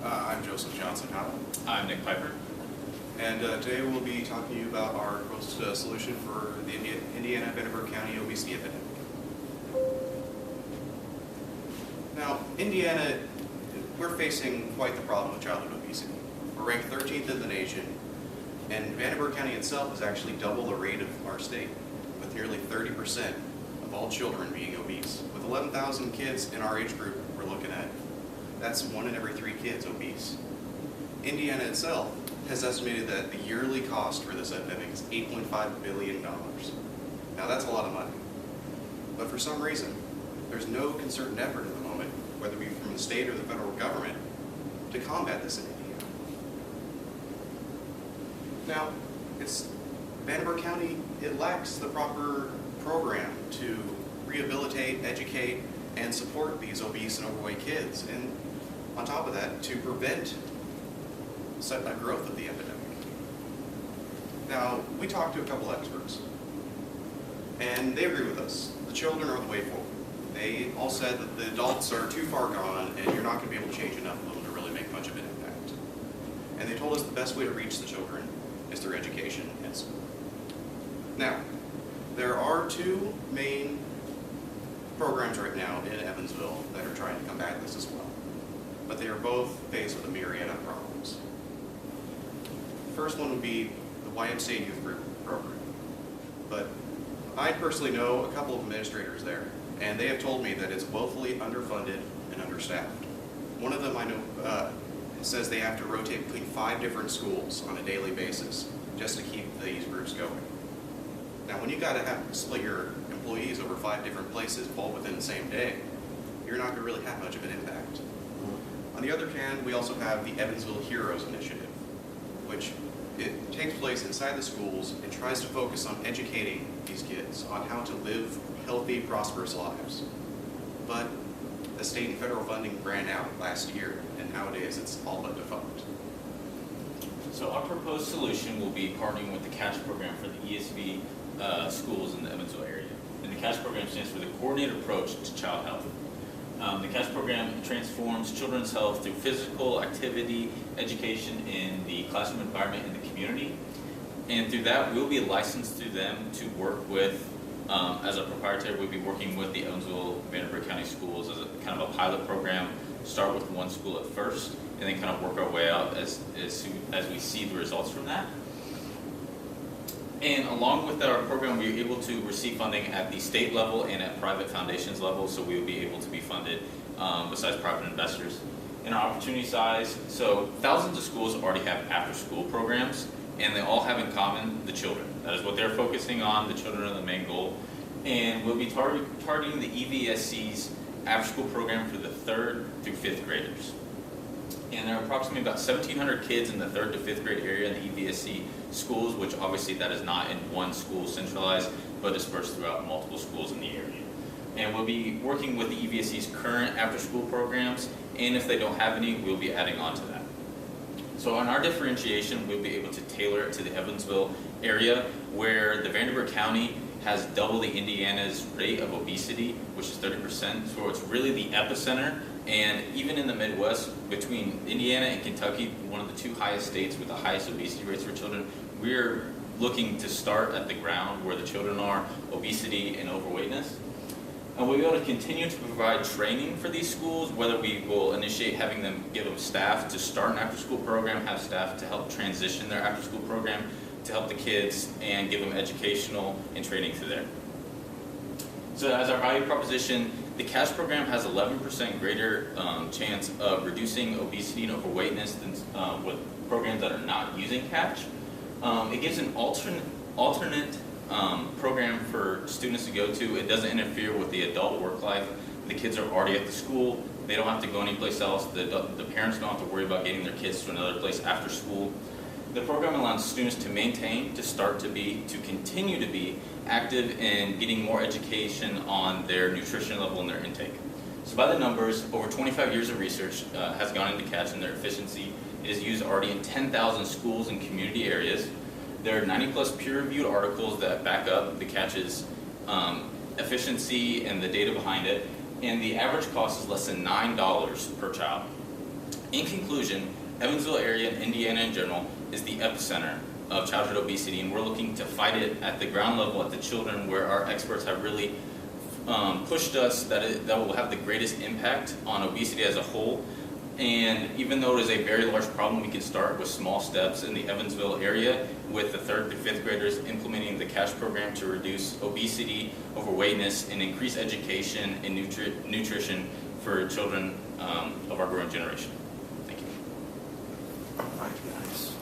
I'm Joseph Johnson Howell, I'm Nick Piper. and today we'll be talking to you about our proposed solution for the Indiana Vanderburgh County obesity epidemic. Now, Indiana, we're facing quite the problem with childhood obesity. We're ranked 13th in the nation, and Vanderburgh County itself is actually double the rate of our state, with nearly 30% of all children being obese. With 11,000 kids in our age group we're looking at, that's 1 in every 3 kids obese. Indiana itself has estimated that the yearly cost for this epidemic is $8.5 billion. Now that's a lot of money. But for some reason, there's no concerted effort at the moment, whether it be from the state or the federal government, to combat this in Indiana. Now, Vanderburgh County, it lacks the proper program to rehabilitate, educate, and support these obese and overweight kids. And on top of that, to prevent a growth of the epidemic. Now, we talked to a couple experts, and they agree with us. The children are the way forward. They all said that the adults are too far gone, and you're not going to be able to change enough of them to really make much of an impact. And they told us the best way to reach the children is through education and school. Now, there are 2 main programs right now in Evansville that are trying to combat this as well, but they are both faced with a myriad of problems. The first one would be the YMCA Youth Group program, but I personally know a couple of administrators there, and they have told me that it's woefully underfunded and understaffed. One of them I know says they have to rotate between 5 different schools on a daily basis just to keep these groups going. Now, when you got to split your employees over 5 different places all within the same day, you're not going to really have much of an impact. On the other hand, we also have the Evansville Heroes Initiative, which it takes place inside the schools and tries to focus on educating these kids on how to live healthy, prosperous lives. But the state and federal funding ran out last year, and nowadays it's all but defunct. So our proposed solution will be partnering with the CATCH program for the ESV schools in the Evansville area. And the CATCH program stands for the Coordinated Approach to Child Health. The CATCH program transforms children's health through physical activity, education in the classroom environment in the community. And through that, we'll be licensed through them to work with, as a proprietary, we'll be working with the Evansville Vanderburgh County Schools as a kind of a pilot program, start with 1 school at first, and then kind of work our way out as we see the results from that. And along with our program, we're able to receive funding at the state level and at private foundations level, so we will be able to be funded besides private investors. In our opportunity size, so thousands of schools already have after-school programs, and they all have in common the children. That is what they're focusing on, the children are the main goal. And we'll be targeting the EVSC's after-school program for the 3rd through 5th graders. And there are approximately about 1,700 kids in the 3rd to 5th grade area in the EVSC schools, which obviously that is not in one school centralized, but dispersed throughout multiple schools in the area. And we'll be working with the EVSC's current after-school programs, and if they don't have any, we'll be adding on to that. So on our differentiation, we'll be able to tailor it to the Evansville area, where the Vanderburgh County has double the Indiana's rate of obesity, which is 30%, so it's really the epicenter. And even in the Midwest, between Indiana and Kentucky, one of the 2 highest states with the highest obesity rates for children, we're looking to start at the ground where the children are, obesity and overweightness. And we'll be able to continue to provide training for these schools, whether we will initiate having them give them staff to start an after-school program, have staff to help transition their after-school program, to help the kids and give them educational and training through there. So as our value proposition, the CATCH program has 11% greater chance of reducing obesity and overweightness than with programs that are not using CATCH. It gives an alternate program for students to go to. It doesn't interfere with the adult work life. The kids are already at the school. They don't have to go anyplace else. The parents don't have to worry about getting their kids to another place after school. The program allows students to maintain, to continue to be active in getting more education on their nutrition level and their intake. So by the numbers, over 25 years of research has gone into CATCH and their efficiency. It is used already in 10,000 schools and community areas. There are 90 plus peer-reviewed articles that back up the CATCH's efficiency and the data behind it. And the average cost is less than $9 per child. In conclusion, Evansville area and Indiana in general is the epicenter of childhood obesity, and we're looking to fight it at the ground level, at the children, where our experts have really pushed us that will have the greatest impact on obesity as a whole. And even though it is a very large problem, we can start with small steps in the Evansville area with the 3rd through 5th graders implementing the CASH program to reduce obesity, overweightness, and increase education and nutrition for children of our growing generation. Thank you. All right, guys.